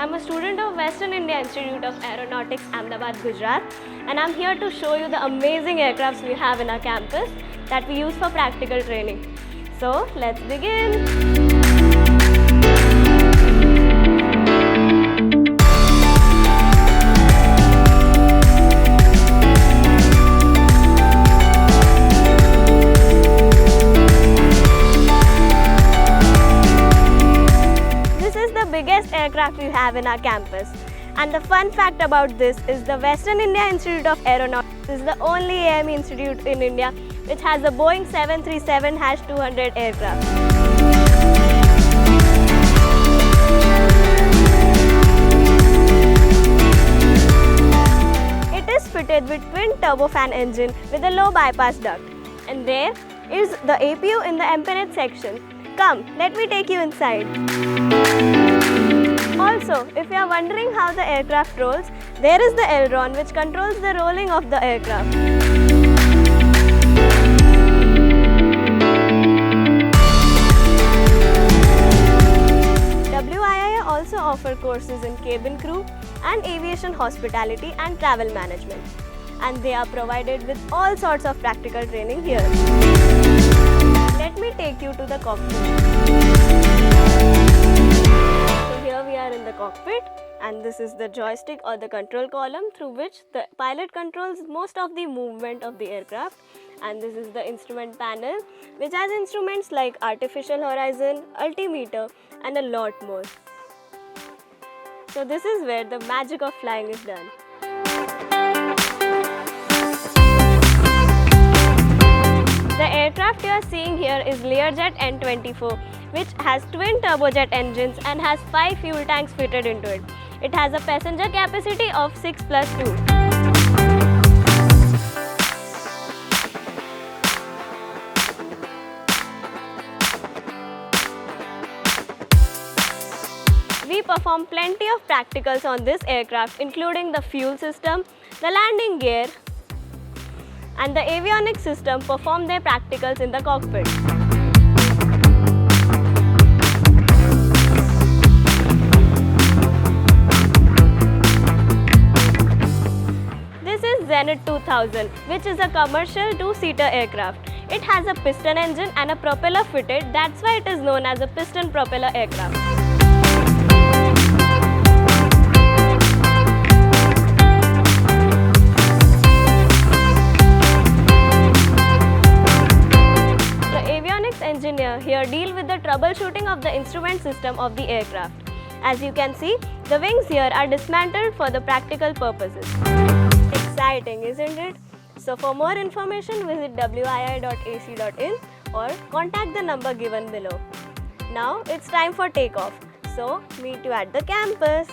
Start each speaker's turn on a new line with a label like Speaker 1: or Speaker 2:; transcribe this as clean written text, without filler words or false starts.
Speaker 1: I'm a student of Western India Institute of Aeronautics, Ahmedabad, Gujarat, and I'm here to show you the amazing aircrafts we have in our campus that we use for practical training. So let's begin. Biggest aircraft we have in our campus. And the fun fact about this is the Western India Institute of Aeronautics is the only AME institute in India which has a Boeing 737-200 aircraft. It is fitted with twin turbofan engine with a low bypass duct. And there is the APU in the empennage section. Come, let me take you inside. Also, if you are wondering how the aircraft rolls, there is the aileron which controls the rolling of the aircraft. WIIA also offer courses in cabin crew and aviation hospitality and travel management. And they are provided with all sorts of practical training here. Let me take you to the cockpit. Here we are in the cockpit, and this is the joystick or the control column through which the pilot controls most of the movement of the aircraft. And this is the instrument panel which has instruments like artificial horizon, altimeter and a lot more. So this is where the magic of flying is done. The aircraft you are seeing here is Learjet N24, which has twin turbojet engines and has 5 fuel tanks fitted into it. It has a passenger capacity of 6+2. We perform plenty of practicals on this aircraft, including the fuel system, the landing gear, and the avionics system perform their practicals in the cockpit. This is Zenith 2000, which is a commercial 2-seater aircraft. It has a piston engine and a propeller fitted, that's why it is known as a piston propeller aircraft. Engineer here deal with the troubleshooting of the instrument system of the aircraft. As you can see, the wings here are dismantled for the practical purposes. Exciting, isn't it? So for more information, visit wiia.ac.in or contact the number given below. Now it's time for takeoff. So meet you at the campus.